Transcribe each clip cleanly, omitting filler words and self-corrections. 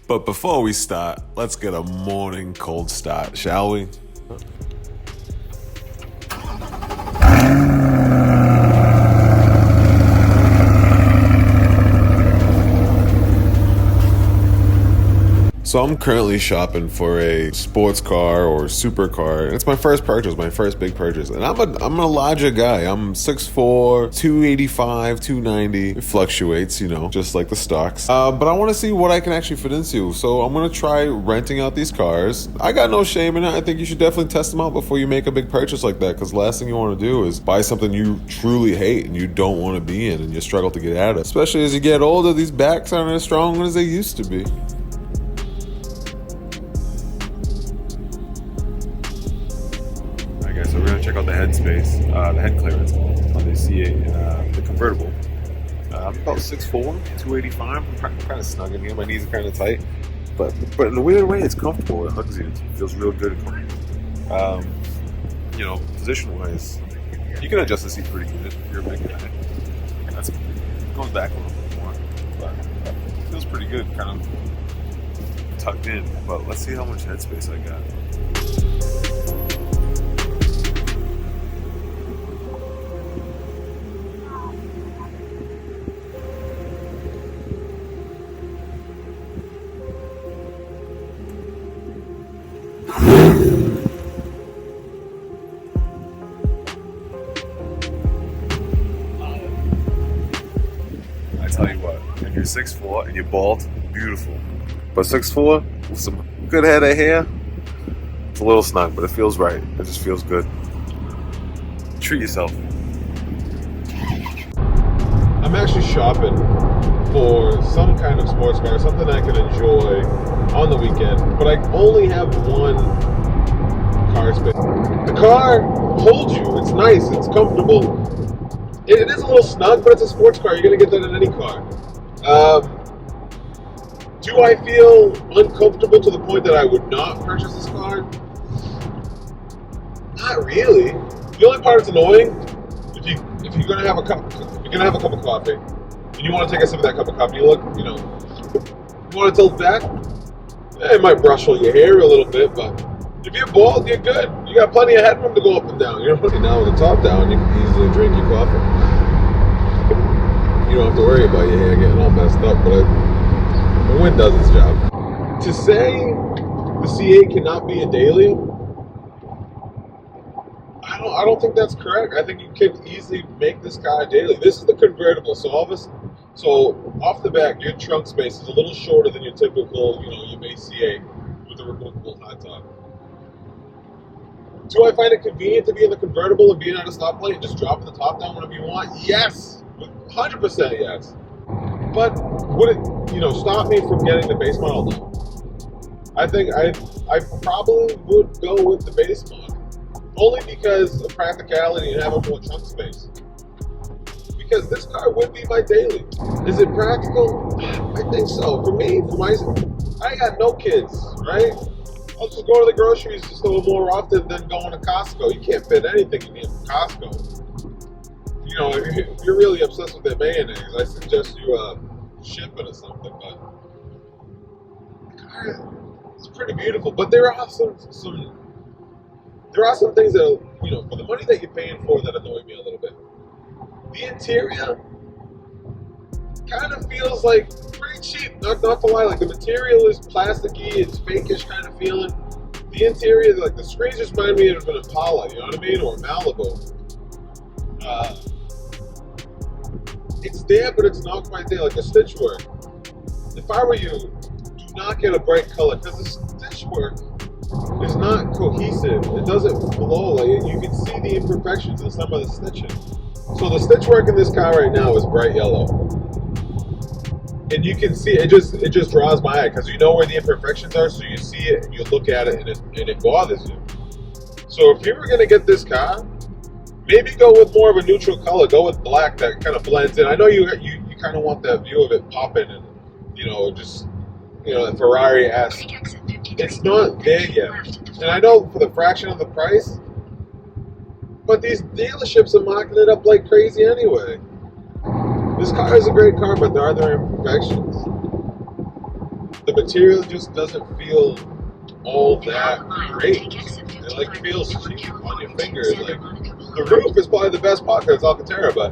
But before we start, let's get a morning cold start, shall we? So I'm currently shopping for a sports car or supercar. It's my first purchase, my first big purchase. And I'm a larger guy. I'm 6'4", 285, 290. It fluctuates, just like the stocks. But I want to see what I can actually fit into. So I'm going to try renting out these cars. I got no shame in it. I think you should definitely test them out before you make a big purchase like that. Because the last thing you want to do is buy something you truly hate and you don't want to be in and you struggle to get out of. Especially as you get older, these backs aren't as strong as they used to be. Okay, so we're gonna check out the head space, the head clearance on the C8, the convertible. I'm about 6'4", 285. I'm kind of snug in here. My knees are kind of tight, but in a weird way, it's comfortable. It hugs you. It feels real good. Position wise, you can adjust the seat pretty good if you're a big guy. It goes back a little bit more, but it feels pretty good. Kind of tucked in. But let's see how much head space I got. I tell you what, if you're 6'4" and you're bald, beautiful. But 6'4" with some good head of hair, it's a little snug, but it feels right. It just feels good. Treat yourself. I'm actually shopping for some kind of sports car, something I can enjoy on the weekend, but I only have one car space. The car holds you. It's nice. It's comfortable. It is a little snug, but it's a sports car. You're going to get that in any car. Do I feel uncomfortable to the point that I would not purchase this car? Not really. The only part that's annoying, if you're going to have a cup of coffee, and you want to take a sip of that cup of coffee, you want to tilt back, it might brushel your hair a little bit, but if you're bald, you're good. You got plenty of headroom to go up and down. Now with the top down, you can easily drink your coffee. You don't have to worry about your hair getting all messed up, but the wind does its job. To say the C8 cannot be a daily, I don't think that's correct. I think you can easily make this car a daily. This is the convertible, so off the back, your trunk space is a little shorter than your typical, your base C8 with a removable hot top. Do I find it convenient to be in the convertible and being at a stoplight and just dropping the top down whenever you want? Yes, 100% yes. But would it, stop me from getting the base model? No. I think I probably would go with the base model, only because of practicality and having more trunk space. Because this car would be my daily. Is it practical? I think so. For me, I got no kids, right? I'll just go to the groceries store more often than going to Costco. You can't fit anything in here from Costco. If you're really obsessed with that mayonnaise, I suggest you ship it or something. But the car is pretty beautiful. But there are some things that for the money that you're paying for that annoy me a little bit. The interior kind of feels like pretty cheap, not to lie. Like the material is plasticky, it's fakeish kind of feeling. The interior, like the screens just remind me of an Impala, you know what I mean, or a Malibu. It's there, but it's not quite there. Like the stitch work. If I were you, do not get a bright color because the stitch work is not cohesive. It doesn't flow. Like you can see the imperfections in some of the stitching. So the stitch work in this car right now is bright yellow. And you can see it just draws my eye because you know where the imperfections are, so you see it and you look at it and it bothers you. So if you were gonna get this car, maybe go with more of a neutral color. Go with black that kind of blends in. I know you kind of want that view of it popping and Ferrari-esque. It's not there yet. And I know for the fraction of the price, but these dealerships are marking it up like crazy anyway. This car is a great car, but there are imperfections. the material just doesn't feel all that great. It like feels cheap on your fingers. Like the roof is probably the best part because it's Alcantara, but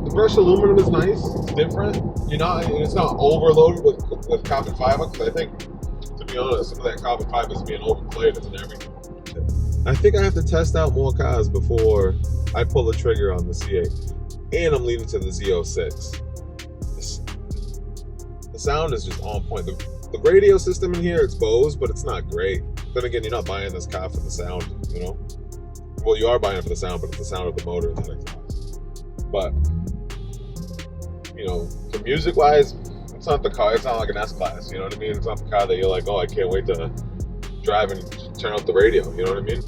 the brushed aluminum is nice. It's different. It's not overloaded with carbon fiber. Because I think, to be honest, some of that carbon fiber is being overplated and everything. I think I have to test out more cars before I pull the trigger on the C8, and I'm leaning to the Z06. The sound is just on point. The radio system in here is Bose, but it's not great. Then again, you're not buying this car for the sound, Well, you are buying it for the sound, but it's the sound of the motor and the exhaust. But, the music-wise, it's not the car. It's not like an S-Class, you know what I mean? It's not the car that you're like, oh, I can't wait to drive and turn out the radio, you know what I mean?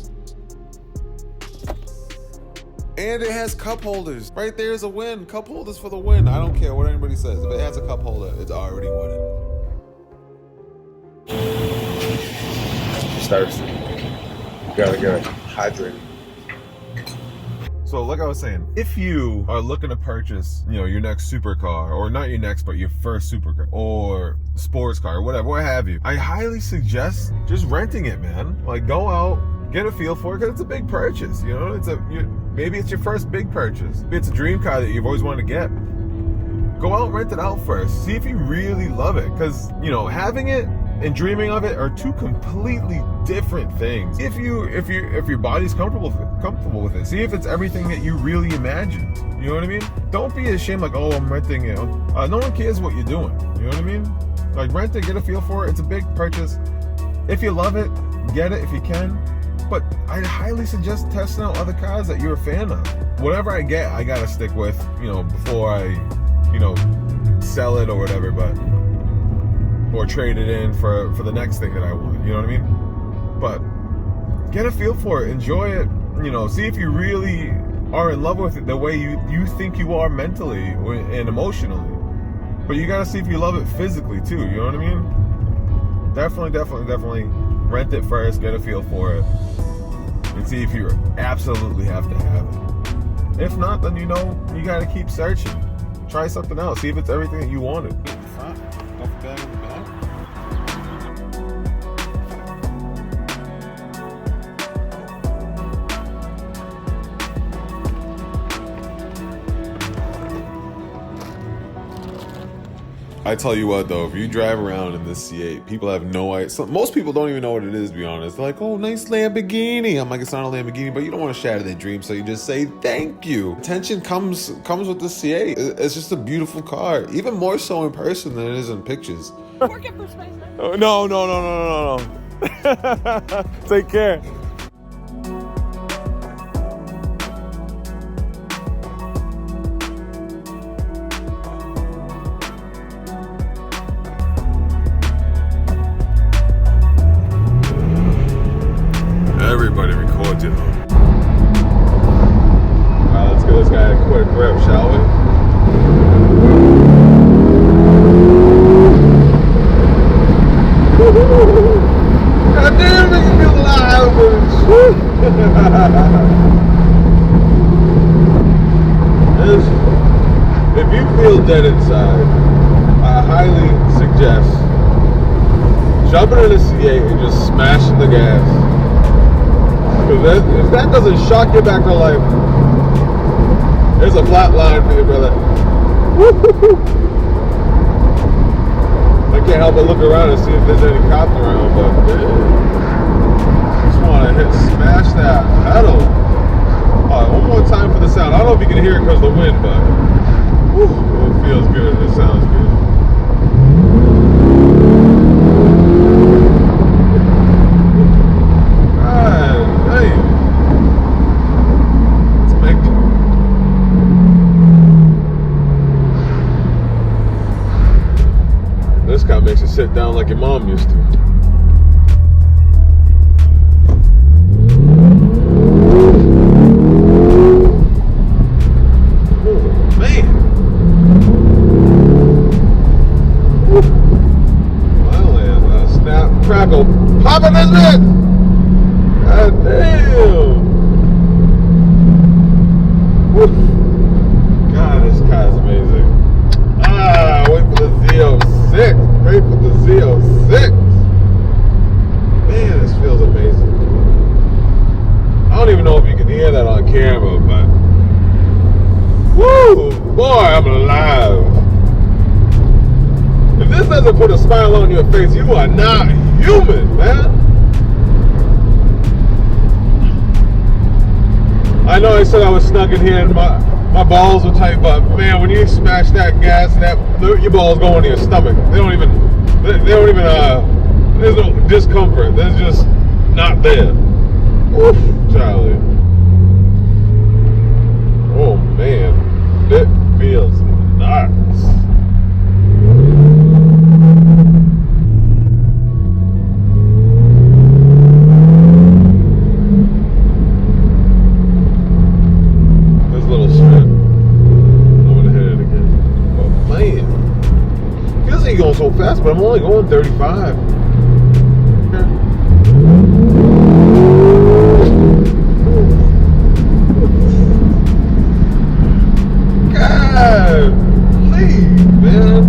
And it has cup holders. Right there's a win. Cup holders for the win. I don't care what anybody says. If it has a cup holder, it's already winning. Thirsty. You gotta get hydrated. So like I was saying, if you are looking to purchase, your next supercar, or not your next, but your first supercar, or sports car, or whatever, what have you, I highly suggest just renting it, man. Like, go out, get a feel for it, because it's a big purchase, maybe it's your first big purchase. Maybe it's a dream car that you've always wanted to get. Go out and rent it out first. See if you really love it, because, having it and dreaming of it are two completely different things. If your body's comfortable with it, see if it's everything that you really imagined. You know what I mean? Don't be ashamed like, oh, I'm renting it. No one cares what you're doing. You know what I mean? Like, rent it, get a feel for it. It's a big purchase. If you love it, get it if you can. But I highly suggest testing out other cars that you're a fan of. Whatever I get, I gotta stick with, before I, sell it or whatever, or trade it in for the next thing that I want, you know what I mean? But get a feel for it, enjoy it, see if you really are in love with it the way you think you are mentally and emotionally. But you gotta see if you love it physically too, you know what I mean? Definitely rent it first, get a feel for it, and see if you absolutely have to have it. If not, then you gotta keep searching. Try something else, see if it's everything that you wanted. Front, duffel bag in the back. I tell you what though, if you drive around in this C8, people have no idea. Most people don't even know what it is, to be honest. They're like, oh, nice Lamborghini. I'm like, it's not a Lamborghini, but you don't want to shatter their dreams, so you just say thank you. Attention comes with the C8. It's just a beautiful car, even more so in person than it is in pictures. Work it for space. No. Take care. Everybody records it. Alright, let's give this guy a quick rip, shall we? God damn, it makes me feel alive, If you feel dead inside, I highly suggest jumping in the C8 and just smashing the gas. Because if that doesn't shock you back to life, there's a flat line for you, brother. I can't help but look around and see if there's any cops around, but just want to smash that pedal. Alright, one more time for the sound. I don't know if you can hear it because of the wind, but it feels good. It sounds good. This guy makes you sit down like your mom used to. Oh, man. Well, and snap, crackle, pop in this bit! God damn! Woo. God, this car's amazing. Wait for the Z06. Wait for the Z06. doesn't put a smile on your face, you are not human, man. I know I said I was snug in here and my balls were tight, but man, when you smash that gas, your balls go into your stomach. They don't even, there's no discomfort. There's just not there. Oof, Charlie. Oh man, it feels nuts. This little strip. I'm gonna hit it again. Oh man, feels like going so fast, but I'm only going 35. God, please, man.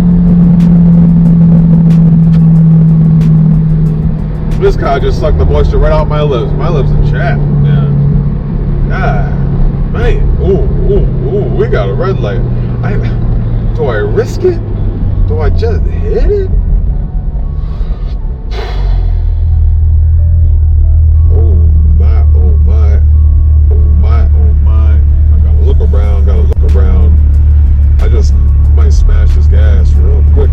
This car just sucked the moisture right out my lips. My lips are chapped, man. God, man. Ooh, we got a red light. Do I risk it? Do I just hit it? Gotta look around. I just might smash this gas real quick.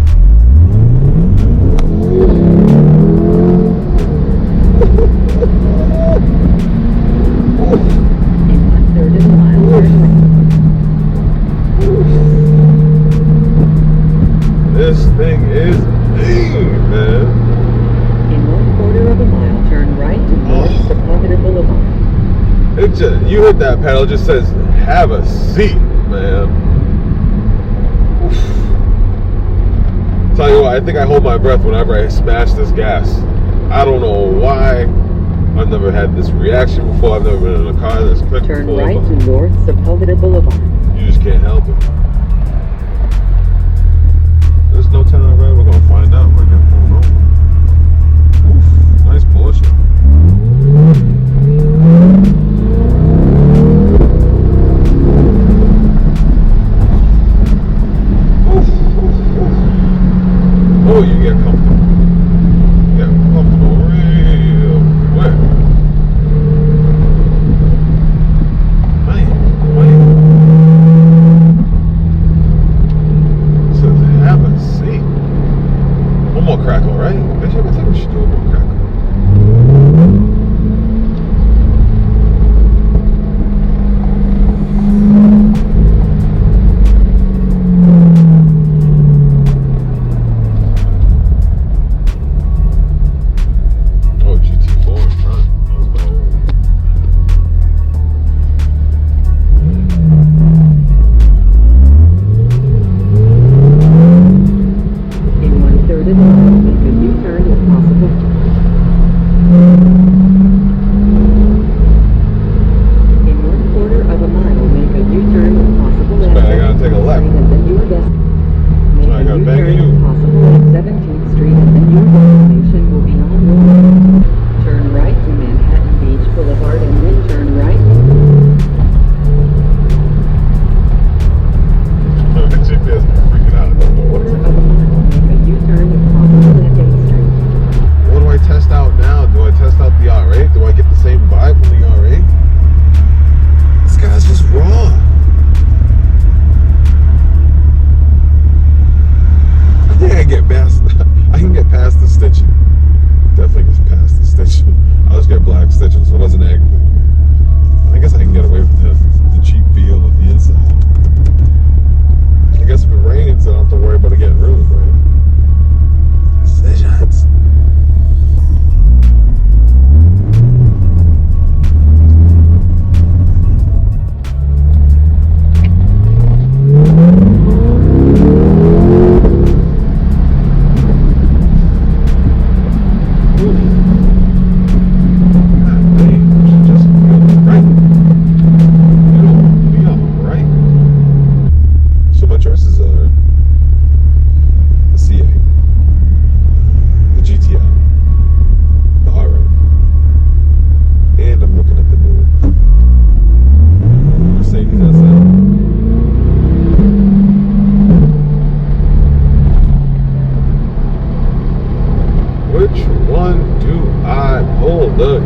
In 1/3 of a mile, turn right. This thing is mean, man. In 1/4 of a mile, turn right to North Sepulveda Boulevard. It just, you hit that pedal, it just says, have a seat, man. Oof. Tell you what, I think I hold my breath whenever I smash this gas. I don't know why. I've never had this reaction before. I've never been in a car that's quick Turn before. right to North Sepulveda Boulevard. You just can't help it. There's no telling right. We're gonna find out when I get pulled over. Oof, nice Porsche. Oh, you get comfortable. Get comfortable real quick. Man. It says have a seat. One more crackle, right? I think we should do one more crackle.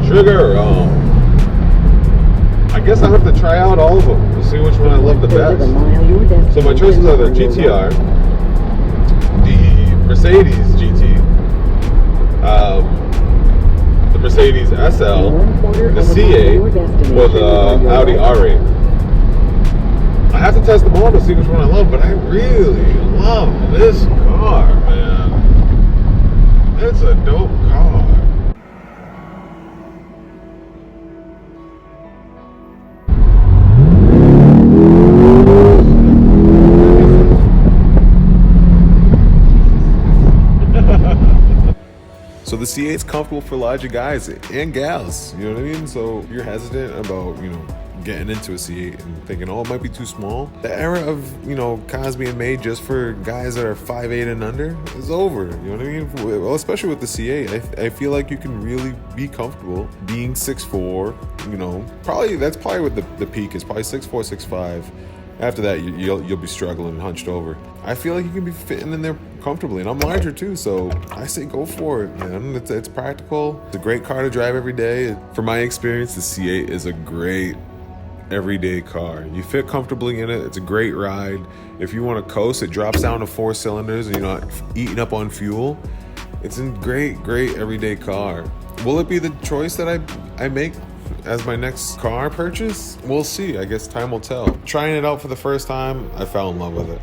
Sugar. I guess I have to try out all of them to see which one I love the best. So my choices are the GTR, the Mercedes GT, the Mercedes SL, the C8, or the Audi R8. I have to test them all to see which one I love, but I really love this car, man. It's a dope car. So the C8 is comfortable for larger guys and gals, you know what I mean? So if you're hesitant about, getting into a C8 and thinking, oh, it might be too small, the era of, cars being made just for guys that are 5'8" and under is over, you know what I mean? Well, especially with the C8, I feel like you can really be comfortable being 6'4", that's probably what the peak is, probably 6'4", 6'5". After that, you'll be struggling hunched over. I feel like you can be fitting in there comfortably, and I'm larger too, so I say go for it, man. It's practical. It's a great car to drive every day. From my experience, the C8 is a great everyday car. You fit comfortably in it. It's a great ride. If you want to coast, it drops down to 4 cylinders and you're not eating up on fuel. It's a great everyday car. Will it be the choice that I make as my next car purchase? We'll see. I guess time will tell. Trying it out for the first time, I fell in love with it.